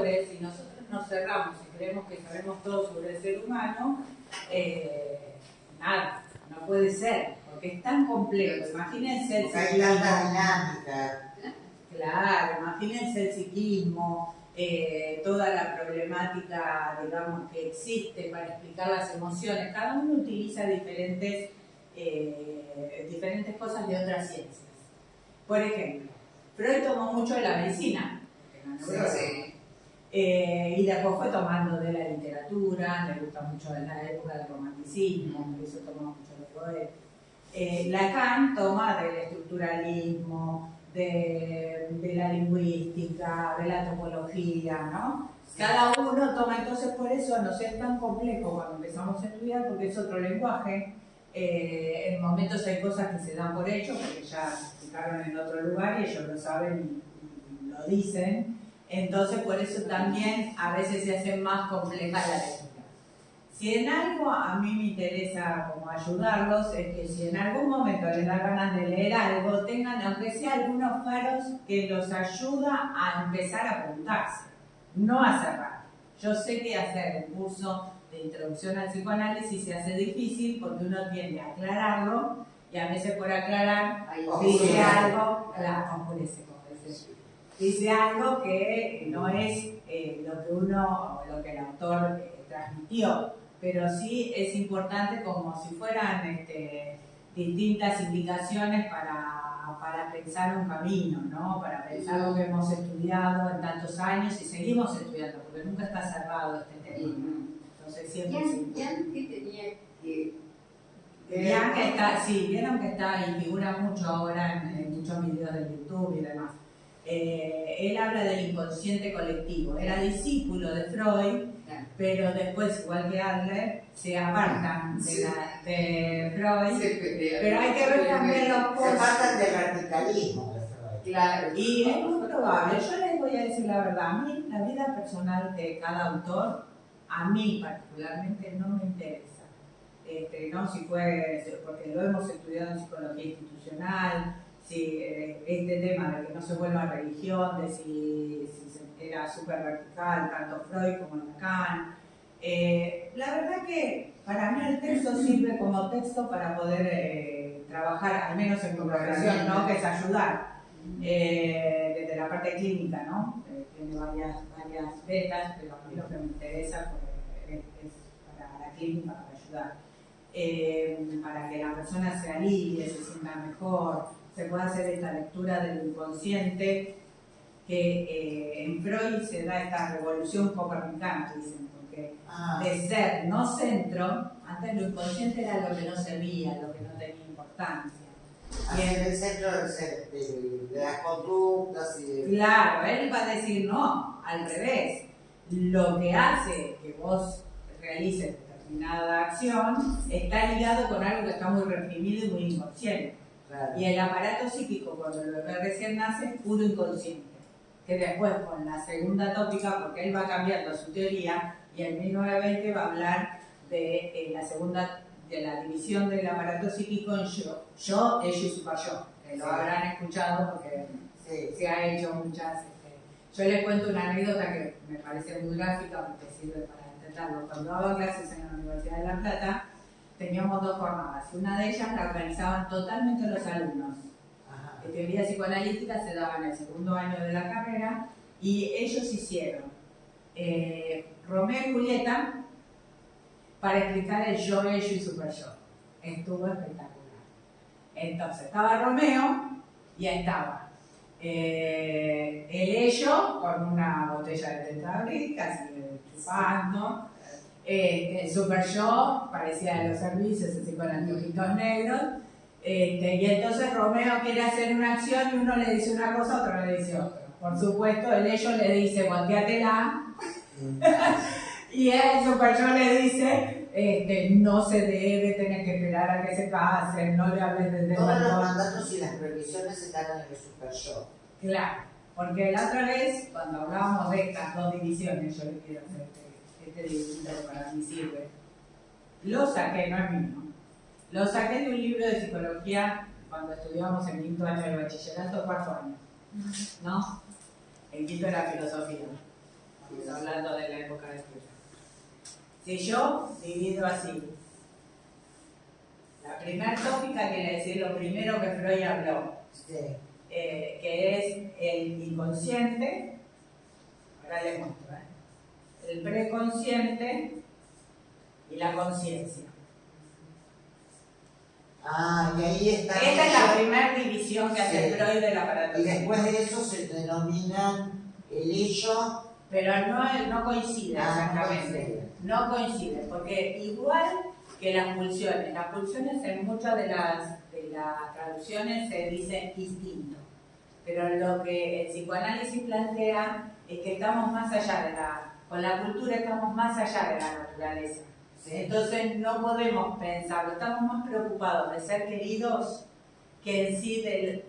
valores, si nosotros nos cerramos y creemos que sabemos todo sobre el ser humano, nada, no puede ser, porque es tan complejo. Imagínense el psiquismo. Hay tanta dinámica. Claro, imagínense el psiquismo, toda la problemática, digamos, que existe para explicar las emociones. Cada uno utiliza diferentes cosas de otras ciencias. Por ejemplo, Freud tomó mucho de la medicina, Sí. y después fue tomando de la literatura, le gusta mucho de la época del romanticismo, por eso tomó mucho de Freud. Lacan toma del estructuralismo, de la lingüística, de la topología, ¿no? Cada uno toma, entonces por eso no es tan complejo cuando empezamos a estudiar, porque es otro lenguaje. En momentos hay cosas que se dan por hecho, porque ya explicaron en otro lugar y ellos lo saben y lo dicen. Entonces por eso también a veces se hace más compleja la lectura. Si en algo a mí me interesa como ayudarlos, es que si en algún momento les da ganas de leer algo, tengan aunque sea algunos faros que los ayuda a empezar a preguntarse, no a cerrar. Yo sé que hacer un curso de introducción al psicoanálisis se hace difícil porque uno tiende a aclararlo y a veces por aclarar dice algo, dice algo que no es lo que uno o lo que el autor transmitió, pero sí es importante como si fueran distintas indicaciones para pensar un camino, ¿no? Para pensar lo que hemos estudiado en tantos años y seguimos estudiando, porque nunca está cerrado este tema. Entonces siempre Jan, ¿qué tenía que...? Jan que está, sí, vieron que está y figura mucho ahora en muchos videos de YouTube y demás. Él habla del inconsciente colectivo. Era discípulo de Freud, pero después, igual que Adler, se apartan de Freud. Pero hay que ver también los Se apartan del radicalismo de Freud. Claro. Y es muy probable. Yo les voy a decir la verdad. A mí, la vida personal de cada autor, a mí particularmente, no me interesa. ¿No? Si fue, porque lo hemos estudiado en psicología institucional, si este tema de que no se vuelva religión, de si era súper vertical, tanto Freud como Lacan. La verdad que para mí el texto sirve como texto para poder trabajar, al menos en mi profesión, ¿no? Que es ayudar desde la parte clínica, ¿no? Tiene varias becas, pero a mí lo que me interesa es para la clínica, para ayudar. Para que la persona se alivie, se sienta mejor, se pueda hacer esta lectura del inconsciente, que en Freud se da esta revolución copernicana, dicen, porque de ser no centro, antes lo inconsciente era lo que no servía, lo que no tenía importancia. Hacer el centro de las conductas y... Claro, él va a decir no, al revés. Lo que hace que vos realices determinada acción está ligado con algo que está muy reprimido y muy inconsciente. Claro. Y el aparato psíquico, cuando el bebé recién nace, es puro inconsciente. Que después, con la segunda tópica, porque él va cambiando su teoría, y en 1920 va a hablar de la segunda, de la división del aparato psíquico en yo, ello y superyo. Que lo habrán escuchado porque se ha hecho muchas. Yo les cuento una anécdota que me parece muy gráfica porque sirve para entenderlo. Cuando daba clases en la Universidad de La Plata, teníamos 2 jornadas. Una de ellas la organizaban totalmente los alumnos. De teoría psicoanalítica se daba en el segundo año de la carrera y ellos hicieron Romeo y Julieta para explicar el yo, ello y superyo. Estuvo espectacular. Entonces estaba Romeo y estaba el ello con una botella de Tetrabric, casi chupando. El superyo parecía de los servicios, así con anteojitos negros. Y entonces Romeo quiere hacer una acción y uno le dice una cosa, otro le dice otra. Por supuesto, el ello le dice, volteatela. Y el superyo le dice, no se debe tener que esperar a que se casen, no le hables desde el Todos los balcón. mandatos y las prohibiciones están en el superyo. Claro, porque la otra vez, cuando hablábamos de estas 2 divisiones, yo le quiero hacer este dibujito para mí sirve. Lo saqué, no es mío. Lo saqué de un libro de psicología cuando estudiábamos en 5º año de bachillerato, 4º año, ¿no? El 5º era filosofía. hablando de la época de Freud. Si yo divido así, la primera tópica quiere decir lo primero que Freud habló, Sí. que es el inconsciente, ahora le muestro, el preconsciente y la conciencia. Ah, y ahí está. Esta es la primera división que hace Sí. Freud del aparato. Y después de eso se denominan el ello. Pero no coincide exactamente. No coincide, porque igual que las pulsiones en muchas de las traducciones se dice instinto. Pero lo que el psicoanálisis plantea es que estamos más allá con la cultura estamos más allá de la naturaleza. Sí. Entonces no podemos pensarlo, estamos más preocupados de ser queridos que en sí de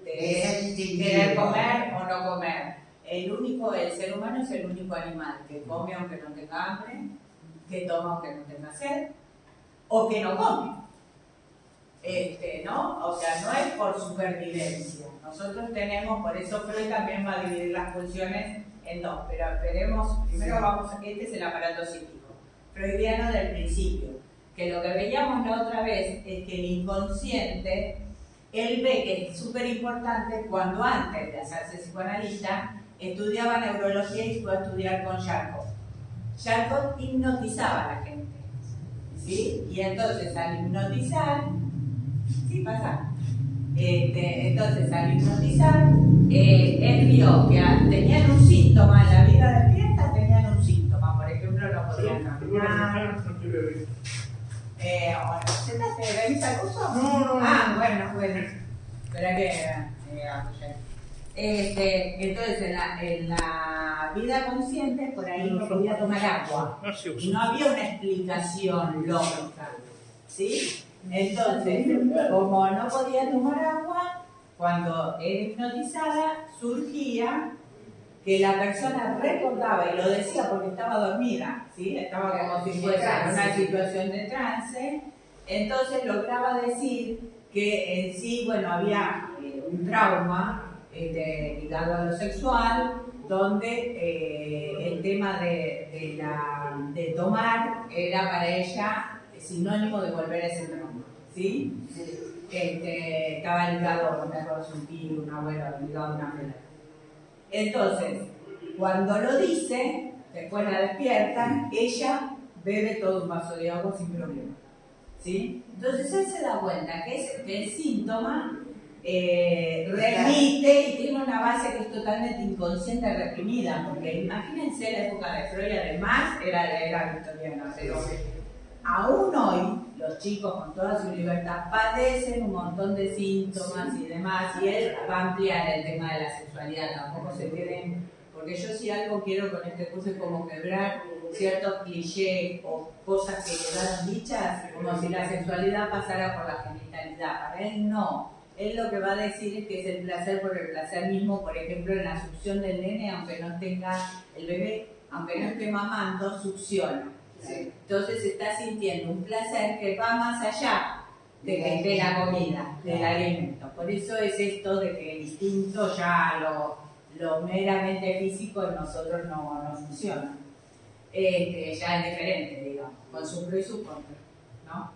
querer comer o no comer. El ser humano es el único animal que come aunque no tenga hambre, que toma aunque no tenga sed, o que no come. ¿No? O sea, no es por supervivencia. Nosotros tenemos, por eso Freud también va a dividir las pulsiones en dos, pero esperemos, primero este es el aparato psíquico, freudiano del principio, que lo que veíamos la otra vez es que el inconsciente, él ve que es súper importante cuando antes de hacerse psicoanalista, estudiaba neurología y fue a estudiar con Charcot. Charcot hipnotizaba a la gente, ¿sí? Y entonces al hipnotizar, sí pasa, entonces al hipnotizar, él vio que tenían un síntoma en la vida despierta, tenían un síntoma, por ejemplo, no podían caminar. ¿Sentaste? ¿Venís al curso? No. Ah, bueno. Espera que entonces en la vida consciente por ahí no podía tomar agua. No había una explicación lógica, ¿sí? Entonces, como no podía tomar agua, cuando era hipnotizada surgía que la persona recordaba, y lo decía porque estaba dormida, ¿sí? Estaba como si fuese en una situación de trance, entonces lograba decir que en sí, bueno, había un trauma ligado a lo sexual, donde el tema de tomar era para ella sinónimo de volver a ese trauma, ¿sí? Estaba ligado, no me acuerdo si un tío, un abuelo, ligado a una pelea. Entonces, cuando lo dice, después la despiertan, ella bebe todo un vaso de agua sin problema, ¿sí? Entonces él se da cuenta que el síntoma remite y tiene una base que es totalmente inconsciente, reprimida, porque imagínense la época de Freud, además era victoriana, pero aún hoy los chicos con toda su libertad padecen un montón de síntomas y demás, y él va a ampliar el tema de la sexualidad, tampoco se queden, porque yo si algo quiero con este curso es como quebrar ciertos clichés o cosas que quedaron dichas, como si la sexualidad pasara por la genitalidad. Para él no. Él lo que va a decir es que es el placer por el placer mismo, por ejemplo, en la succión del nene, aunque no tenga el bebé, aunque no esté mamando, succiona. Sí. Entonces está sintiendo un placer que va más allá de la comida, del alimento. Por eso es esto de que el instinto ya lo meramente físico en nosotros no funciona. Ya es diferente, digamos, con su pro y su contra, ¿no?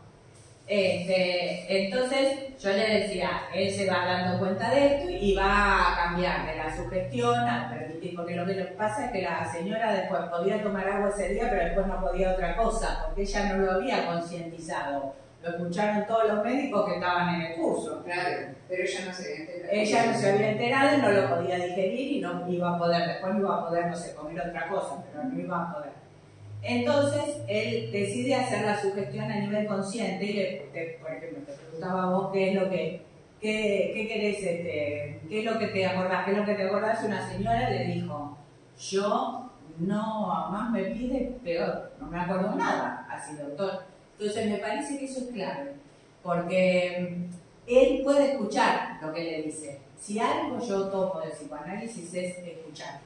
Entonces yo le decía, él se va dando cuenta de esto y va a cambiar de la sugestión a permitir, porque lo que le pasa es que la señora después podía tomar agua ese día, pero después no podía otra cosa, porque ella no lo había concientizado. Lo escucharon todos los médicos que estaban en el curso. Claro, pero ella no se había enterado. Ella no se había enterado y no lo podía digerir y no iba a poder, después no iba a poder, no sé, comer otra cosa, pero no iba a poder. Entonces, él decide hacer la sugestión a nivel consciente y, por ejemplo, te preguntaba a vos qué es lo que, qué querés, qué es lo que te acordás, qué es lo que te acordás. Una señora le dijo, yo no, más me pide peor, no me acuerdo nada, así doctor. Entonces me parece que eso es clave, porque él puede escuchar lo que le dice. Si algo yo tomo del psicoanálisis es escuchar.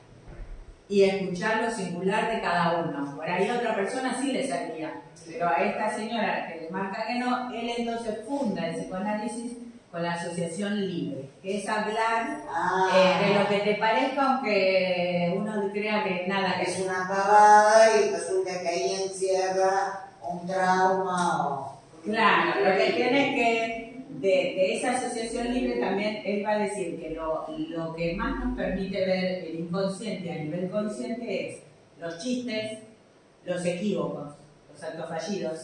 Y escuchar lo singular de cada uno. Por ahí a otra persona sí le servía, pero a esta señora que le marca que no, él entonces funda el psicoanálisis con la asociación libre, que es hablar de lo que te parezca, aunque uno crea que nada que es una pavada trauma o... Claro, lo que tiene es que de esa asociación libre también él va a decir que lo que más nos permite ver el inconsciente a nivel consciente es los chistes, los equívocos, los actos fallidos,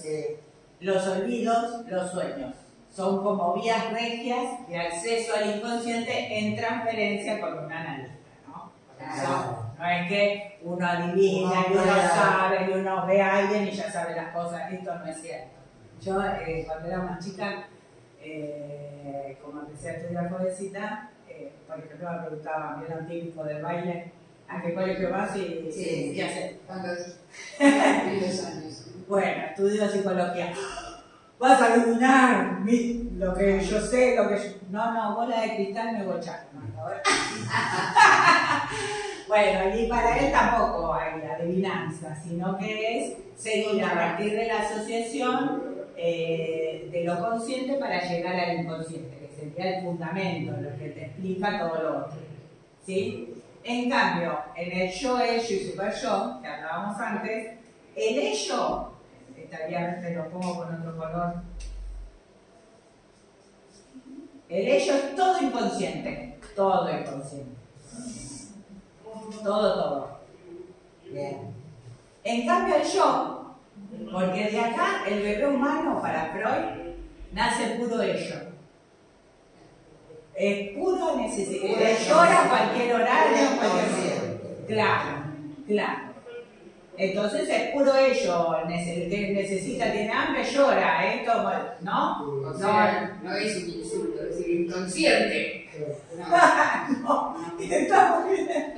los olvidos, los sueños. Son como vías regias de acceso al inconsciente en transferencia con un analista, ¿no? No es que uno adivina y uno sabe y uno ve a alguien y ya sabe las cosas. Esto no es cierto. Yo cuando era más chica, como empecé a estudiar jovencita, por ejemplo me preguntaban, era un típico del baile, ¿a qué colegio vas? Y ¿qué haces? Cuando 22 años. Bueno, estudio psicología. Vas a eliminar lo que yo sé, lo que yo... No, bola de cristal me bocha. Bueno, y para él tampoco hay adivinanza, sino que es seguir a partir de la asociación de lo consciente para llegar al inconsciente, que sería el fundamento, lo que te explica todo lo otro. ¿Sí? En cambio, en el yo, ello y super yo, que hablábamos antes, el ello, te lo pongo con otro color, el ello es todo inconsciente, todo inconsciente. Todo. Bien. En cambio el yo, porque de acá el bebé humano para Freud nace puro ello. Es puro necesidad. Llora a cualquier horario, Claro. Entonces es puro ello. El que necesita, tiene hambre, llora. Esto, ¿no? O sea, no es un insulto, es decir, inconsciente. No, está muy bien.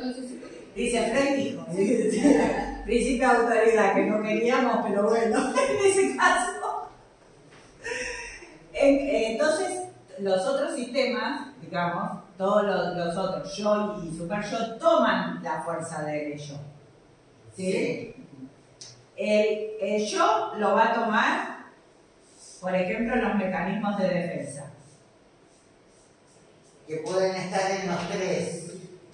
Dice Freud dijo, principio de autoridad que no queríamos, pero bueno, en ese caso. Entonces, los otros sistemas, digamos, todos los otros, yo y super yo, toman la fuerza del ello. ¿Sí? El yo lo va a tomar, por ejemplo, en los mecanismos de defensa. Que pueden estar en los tres.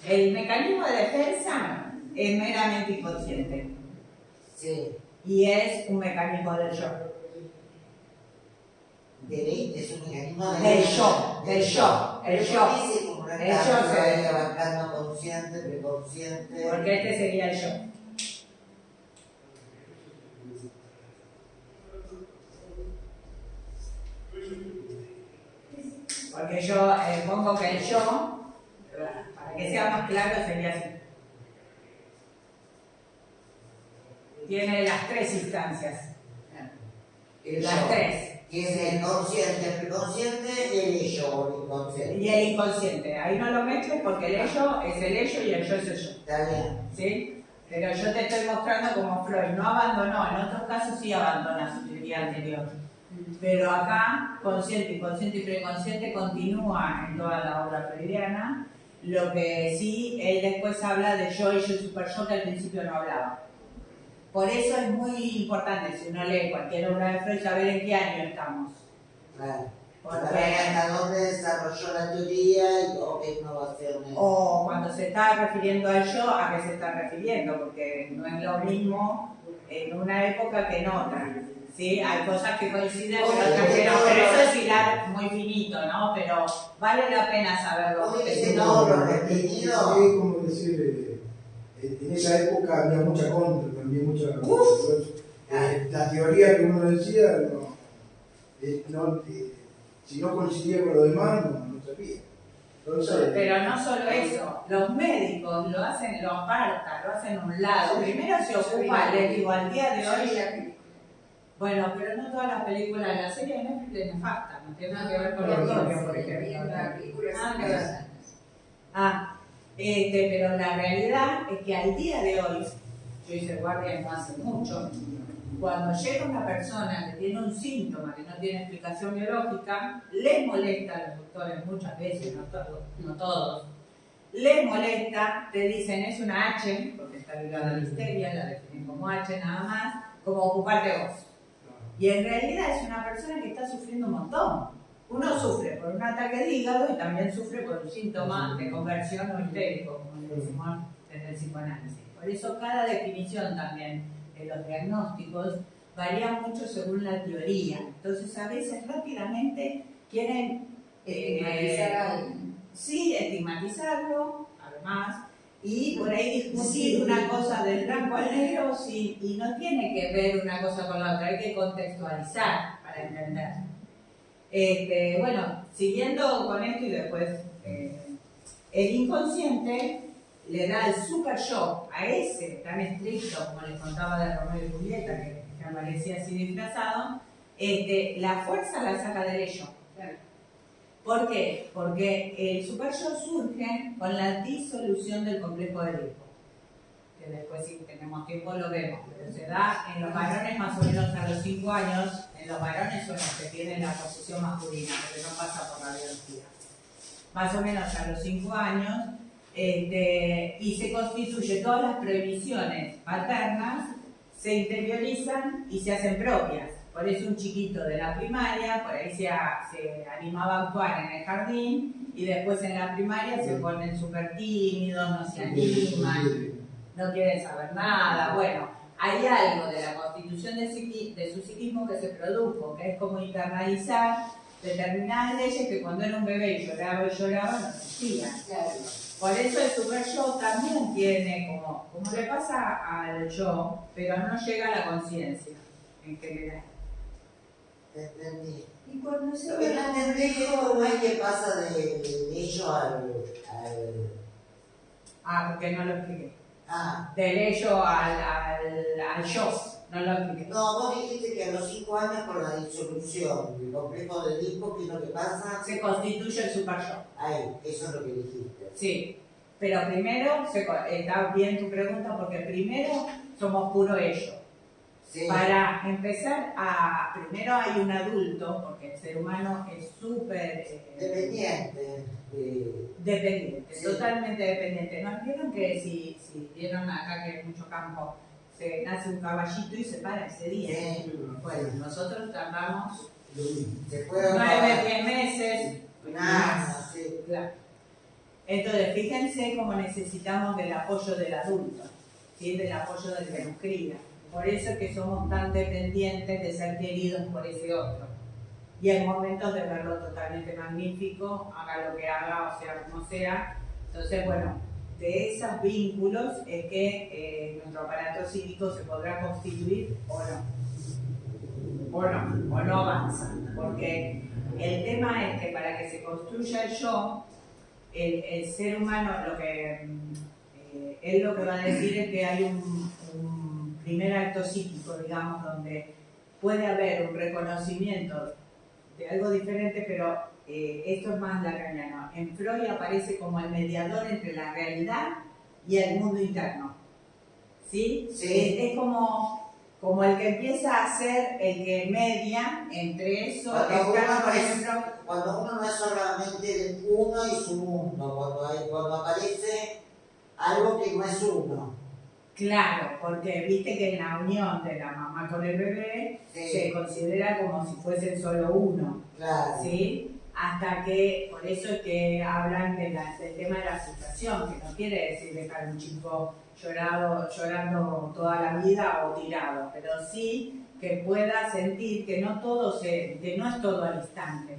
El mecanismo de defensa es meramente inconsciente. Sí. Y es un mecanismo del yo. Es un mecanismo Del yo. El yo. El yo se se abarcando consciente, preconsciente. Porque este sería el yo. Porque yo pongo que el yo, para que sea más claro, sería así. Tiene las tres instancias. Las tres. Tiene el consciente, el preconsciente y el ello o el inconsciente. Y el inconsciente. Ahí no lo mezcles porque el ello es el ello y el yo es el yo. Está bien. ¿Sí? Pero yo te estoy mostrando como Freud no abandonó, en otros casos sí abandona su teoría anterior. Pero acá, consciente, inconsciente y preconsciente continúa en toda la obra freudiana. Lo que sí, él después habla de yo y yo super yo que al principio no hablaba. Por eso es muy importante, si uno lee cualquier obra de Freud, saber en qué año estamos. Claro. Porque, hasta dónde desarrolló la teoría o qué innovaciones. o cuando se está refiriendo al yo, a qué se está refiriendo, porque no es lo mismo en una época que en otra. ¿Sí? Hay cosas que coinciden con otras que no, pero eso es hilar muy finito, ¿no? Pero vale la pena saberlo. Porque si no, Es como decir, en esa época había mucha contra, también mucha... la teoría que uno decía, si no coincidía con lo demás, no sabía. Entonces, pero no solo eso, los médicos lo hacen, lo apartan, lo hacen a un lado. Primero se ocupa, les digo, al día de hoy... Bueno, pero no todas las películas, la serie de Netflix es nefasta, no tiene nada que ver con la historia, por ejemplo. Pero la realidad es que al día de hoy, yo hice guardia no hace mucho, cuando llega una persona que tiene un síntoma que no tiene explicación biológica, les molesta a los doctores muchas veces, no todos, les molesta, te dicen es una H, porque está ligada a la histeria, la definen como H nada más, como ocuparte vos. Y en realidad es una persona que está sufriendo un montón. Uno sufre por un ataque de hígado y también sufre por un síntoma de conversión o histérico, como le decimos desde el psicoanálisis. Por eso cada definición también de los diagnósticos varía mucho según la teoría. Entonces a veces rápidamente quieren Estigmatizar a alguien. sí, estigmatizarlo, además, y por ahí discutir una cosa del blanco al negro sí, y no tiene que ver una cosa con la otra, hay que contextualizar para entender. Bueno, siguiendo con esto y después, el inconsciente le da el super shock a ese tan estricto, como les contaba de Romeo y Julieta, que aparecía así disfrazado, la fuerza la saca del ello. Claro. ¿Por qué? Porque el super yo surge con la disolución del complejo de Edipo, que después si tenemos tiempo lo vemos, pero se da en los varones más o menos a los 5 años, en los varones bueno, que tienen la posición masculina, porque no pasa por la biología, más o menos a los 5 años, y se constituye todas las prohibiciones paternas, se interiorizan y se hacen propias. Por eso un chiquito de la primaria, por ahí se animaba a actuar en el jardín y después en la primaria se ponen súper tímidos, no se animan, no quieren saber nada. Bueno, hay algo de la constitución de su psiquismo que se produjo, que es como internalizar determinadas leyes que cuando era un bebé y lloraba no existían. Claro. Por eso el super yo también tiene como le pasa al yo, pero no llega a la conciencia en general. Entendí. Y cuando se Lo que no entendí es cómo es que pasa de ello al... porque no lo expliqué. Ah, Del ello al yo, no lo expliqué. no, vos dijiste que a los 5 años con la disolución del complejo de Edipo, ¿qué es lo que pasa? Se constituye el super yo. Ahí, eso es lo que dijiste. Sí, pero primero, está bien tu pregunta, porque primero somos puro ello. Sí. Para empezar, primero hay un adulto, porque el ser humano es súper Dependiente. dependiente, Sí. totalmente dependiente. ¿No vieron que si vieron acá que hay mucho campo, se nace un caballito y se para ese día? Sí. Bueno, nosotros tardamos Se puede 9, 10 meses, Nada, sí. claro. Entonces, fíjense cómo necesitamos del apoyo del adulto, ¿sí? Del apoyo del que nos cría. Por eso es que somos tan dependientes de ser queridos por ese otro. Y hay momentos de verlo totalmente magnífico, haga lo que haga, o sea, como sea. Entonces, bueno, de esos vínculos es que nuestro aparato psíquico se podrá constituir o no avanza. Porque el tema es que para que se construya el yo, el ser humano, él lo que va a decir es que hay un primer acto psíquico, digamos, donde puede haber un reconocimiento de algo diferente, pero esto es más lacaniano. En Freud aparece como el mediador entre la realidad y el mundo interno. ¿Sí? Sí. Es como el que empieza a ser el que media entre eso, Cuando uno no es solamente uno y su mundo, cuando aparece algo que no es uno. Claro, porque viste que en la unión de la mamá con el bebé Sí. se considera como si fuesen solo uno, Claro. ¿sí? Hasta que, por eso es que hablan del tema de la frustración, que no quiere decir dejar a un chico llorando toda la vida o tirado, pero sí que pueda sentir que no es todo al instante.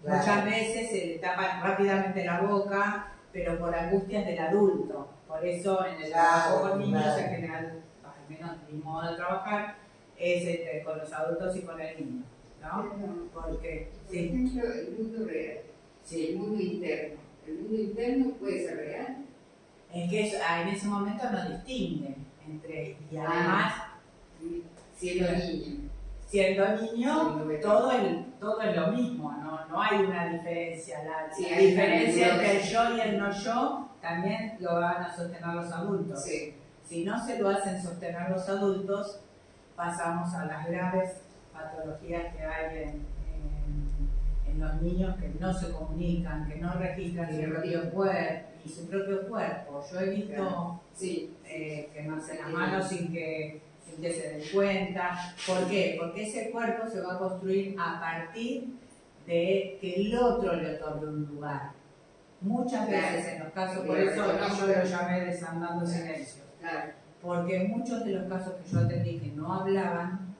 Claro. Muchas veces se le tapa rápidamente la boca, pero por angustias del adulto. Por eso en el trabajo con niños en general, al menos mi modo de trabajar, es con los adultos y con el niño, ¿no? Porque, Por ejemplo, el mundo real, sí, el mundo interno. ¿El mundo interno puede ser real? es que en ese momento no distinguen entre, y además, Siendo niño. siendo niño, todo es lo mismo, no hay una diferencia. La Sí, diferencia hay entre el yo y el no yo también lo van a sostener los adultos. Sí. Si no se lo hacen sostener los adultos, pasamos a las graves patologías que hay en los niños que no se comunican, que no registran su propio cuerpo. Yo he visto Sí. que no hacen las manos sin que se den cuenta. ¿Por qué? Porque ese cuerpo se va a construir a partir de que el otro le otorgue un lugar. Muchas veces en los casos, por eso yo lo llamé desandando silencio. Claro. Porque en muchos de los casos que yo atendí que no hablaban,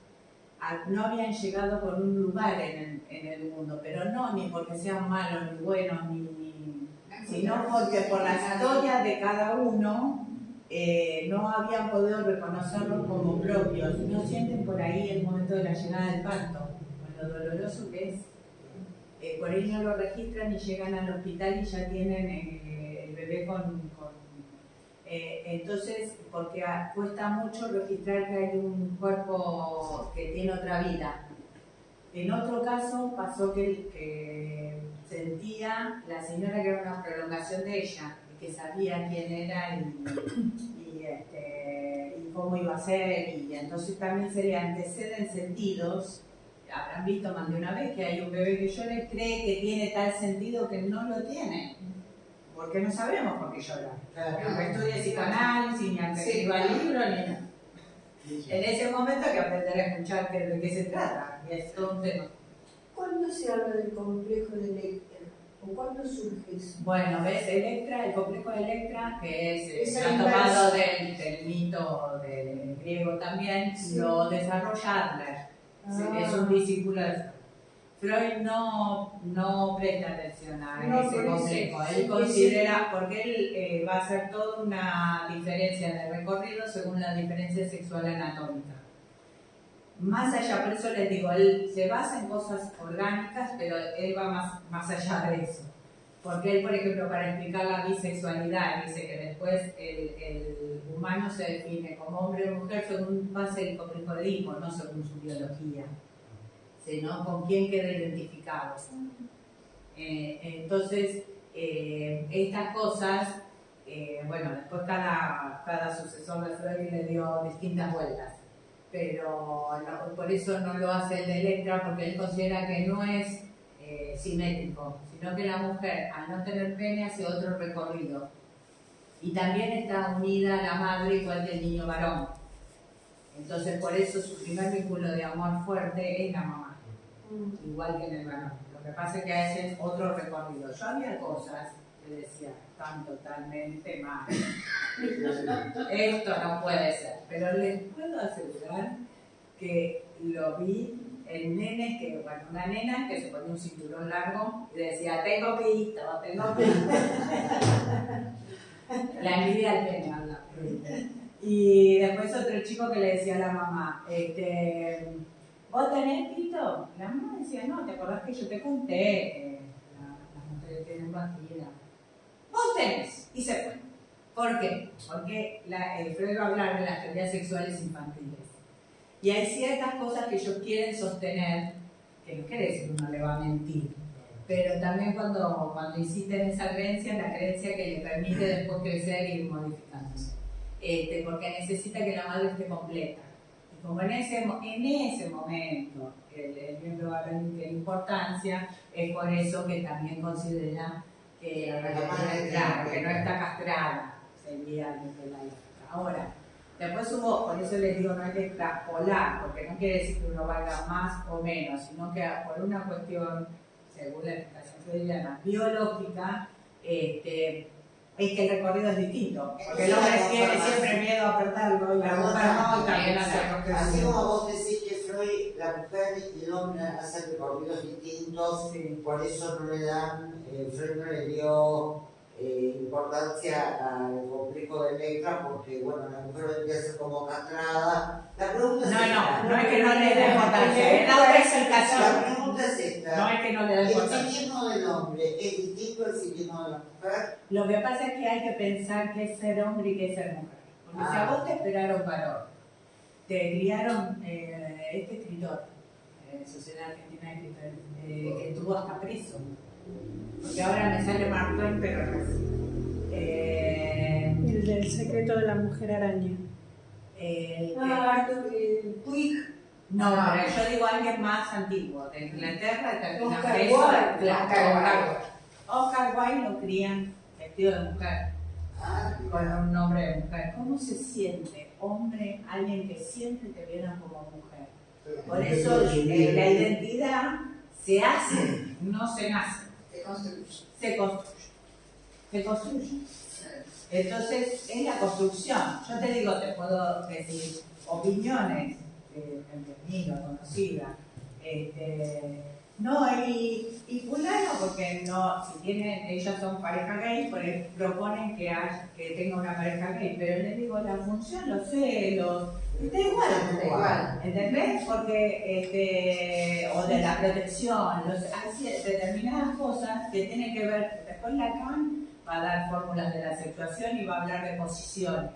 no habían llegado por un lugar en el mundo, pero no ni porque sean malos ni buenos, sino porque por la historia de cada uno no habían podido reconocerlos como propios, no sienten por ahí el momento de la llegada del parto, con lo doloroso que es. Por ahí no lo registran y llegan al hospital y ya tienen el bebé entonces, porque cuesta mucho registrar que hay un cuerpo que tiene otra vida. En otro caso pasó que sentía la señora que era una prolongación de ella, y que sabía quién era y cómo iba a ser, y entonces también se le anteceden sentidos. Habrán visto más de una vez que hay un bebé que llora y cree que tiene tal sentido que no lo tiene. Porque no sabemos por qué llora. No estudia psicoanálisis, ni escriba libro, ni nada. En ese momento hay que aprender a escuchar de qué se trata. Y es todo un tema. ¿Cuándo se habla del complejo de Electra? ¿O cuándo surge eso? Bueno, ves, Electra, el complejo de Electra, que Es está tomado del mito del griego también, sí. Lo desarrolla Adler. Es un discípulo de Freud. Freud no presta atención a ese complejo. Él considera, porque él va a hacer toda una diferencia de recorrido según la diferencia sexual anatómica. Más allá, por eso les digo, él se basa en cosas orgánicas, pero él va más allá de eso. Porque él, por ejemplo, para explicar la bisexualidad, dice que después el humano se define como hombre o mujer según base el complejo de Edipo, no según su biología, sino con quién queda identificado. Entonces, estas cosas, bueno, después cada sucesor de Freud le dio distintas vueltas, pero no, por eso no lo hace el de Electra, porque él considera que no es simétrico, sino que la mujer, al no tener pene, hace otro recorrido. Y también está unida a la madre igual que el niño varón. Entonces, por eso su primer vínculo de amor fuerte es la mamá, igual que en el varón. Lo que pasa es que hacen otro recorrido. Yo había cosas que decía, están totalmente mal. Esto no puede ser. Pero les puedo asegurar que lo vi en nenes que, bueno, una nena que se ponía un cinturón largo y decía, tengo pito. La envidia al pene, habla. Y después otro chico que le decía a la mamá, ¿vos tenés pito? La mamá decía, no, ¿te acordás que yo te conté? Las mujeres tienen vagina. Vos tenés. Y se fue. ¿Por qué? Porque Freud va a hablar de las teorías sexuales infantiles. Y hay ciertas cosas que ellos quieren sostener, que no quiere decir que uno le va a mentir, pero también cuando insisten en esa creencia, la creencia que le permite después crecer e ir modificándose. Porque necesita que la madre esté completa. Y como en ese momento el miembro varonil tiene importancia, es por eso que también considera que no está castrada, sería de la época. Ahora, después por eso les digo, no hay que extrapolar, porque no quiere decir que uno valga más o menos, sino que por una cuestión, según la explicación freudiana, biológica, es que el recorrido es distinto. Porque el hombre tiene siempre miedo a perderlo y la mujer no, y también hace recorridos. Así como vos decís que Freud, la mujer y el hombre hacen recorridos distintos, sí. Por eso no le dan, Freud no le dio importancia al complejo de Electra, porque bueno, la mujer vendría a ser como castrada. La pregunta no es que no le dé importancia, es la otra explicación. La pregunta es esta. No es que no le dé importancia. ¿El psiquismo del hombre es distinto al psiquismo de la mujer? Lo que pasa es que hay que pensar qué es ser hombre y qué es ser mujer. Porque si a vos te esperaron varón, te criaron este escritor, Sociedad Argentina de Escritores, que estuvo hasta preso. Porque ahora me sale Mark Twain, pero no es. El del secreto de la mujer araña. Puig. No, pero yo digo alguien más antiguo, de Inglaterra, termina Oscar preso. Wilde. Oscar Wilde lo crían vestido de mujer, con un nombre de mujer. ¿Cómo se siente hombre, alguien que siempre te vieron como mujer? Por eso la identidad se hace, no se nace. Se construye. Entonces, es la construcción. Yo te digo, te puedo decir opiniones entendido, conocida. No, y fulano, porque no, si tienen, ellas son pareja gay, por ahí proponen que tenga una pareja gay, pero les digo, la función, los celos, está igual, ¿entendés? Porque, o de la protección, hay determinadas cosas que tienen que ver, después Lacan va a dar fórmulas de la sexuación y va a hablar de posiciones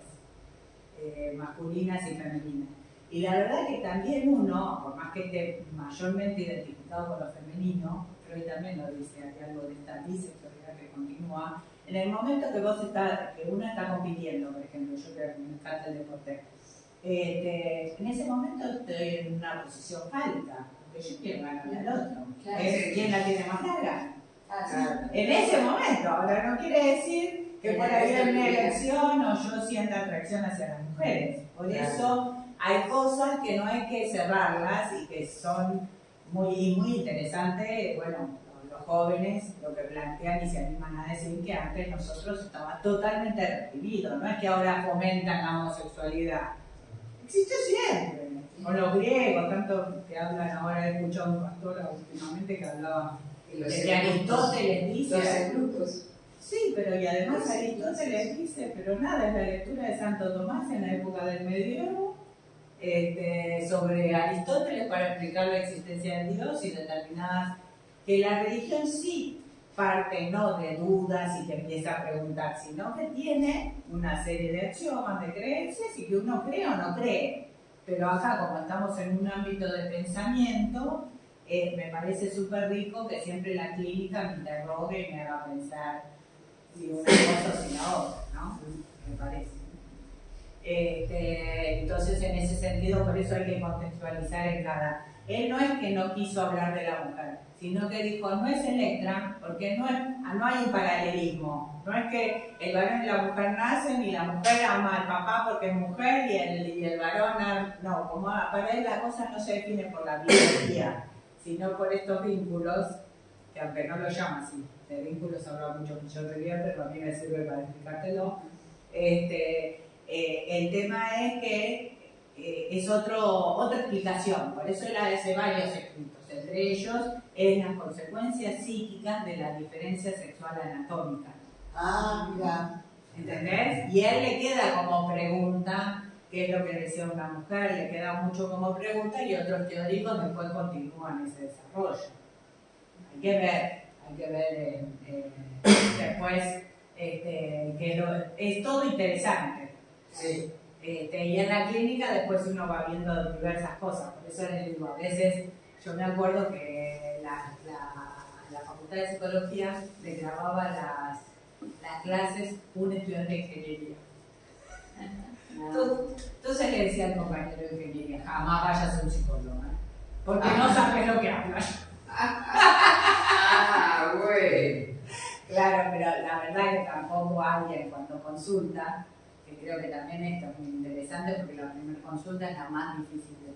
masculinas y femeninas. Y la verdad que también uno, por más que esté mayormente identificado con lo femenino, Freud también lo dice, hay algo de esta bisexualidad que continúa, en el momento que que uno está compitiendo, por ejemplo, yo creo que me encanta el deporte, en ese momento estoy en una posición falta, porque yo quiero ganarle al otro. Claro. ¿Quién la tiene más larga? Ah, En ese momento, ahora no quiere decir que por ahí en una elección o yo sienta atracción hacia las mujeres. Por eso hay cosas que no hay que cerrarlas y que son muy interesantes. Bueno, los jóvenes lo que plantean y se animan a decir que antes nosotros estaba totalmente reprimido. No es que ahora fomentan la homosexualidad. Existió siempre. Con los griegos, tanto que hablan ahora, he escuchado a un pastor últimamente que hablaba de que Aristóteles dice. Los eunucos. Sí, pero y además Aristóteles dice, pero nada, es la lectura de Santo Tomás en la época del medievo, sobre Aristóteles para explicar la existencia de Dios y determinadas, que la religión sí parte no de dudas y que empieza a preguntar, sino que tiene una serie de axiomas, de creencias y que uno cree o no cree. Pero acá, como estamos en un ámbito de pensamiento, me parece súper rico que siempre la clínica me interrogue y me haga pensar si una cosa o si la otra, ¿no? Me parece. Entonces, en ese sentido, por eso hay que contextualizar en cada. Él no es que no quiso hablar de la mujer, sino que dijo, no es Electra, porque no hay un paralelismo. No es que el varón y la mujer nacen y la mujer ama al papá porque es mujer y el varón, no, como para él la cosa no se define por la biología, sino por estos vínculos, que aunque no lo llama así, de vínculos habla mucho Michel Rivière, pero a mí me sirve para explicártelo. El tema es que es otra explicación, por eso él hace varios escritos, entre ellos es las consecuencias psíquicas de la diferencia sexual anatómica. Ah, mira. ¿Entendés? Y a él le queda como pregunta qué es lo que desea una mujer, le queda mucho como pregunta y otros teóricos después continúan ese desarrollo. Hay que ver después, que es todo interesante. Sí. Y en la clínica después uno va viendo diversas cosas, por eso les digo, a veces yo me acuerdo que la Facultad de Psicología le grababa las clases un estudiante de ingeniería. Entonces le decía al compañero de ingeniería, jamás vayas a un psicólogo, porque no sabes lo que hablas. Ah, güey. Claro, pero la verdad que tampoco alguien cuando consulta, que creo que también esto es muy interesante porque la primera consulta es la más difícil de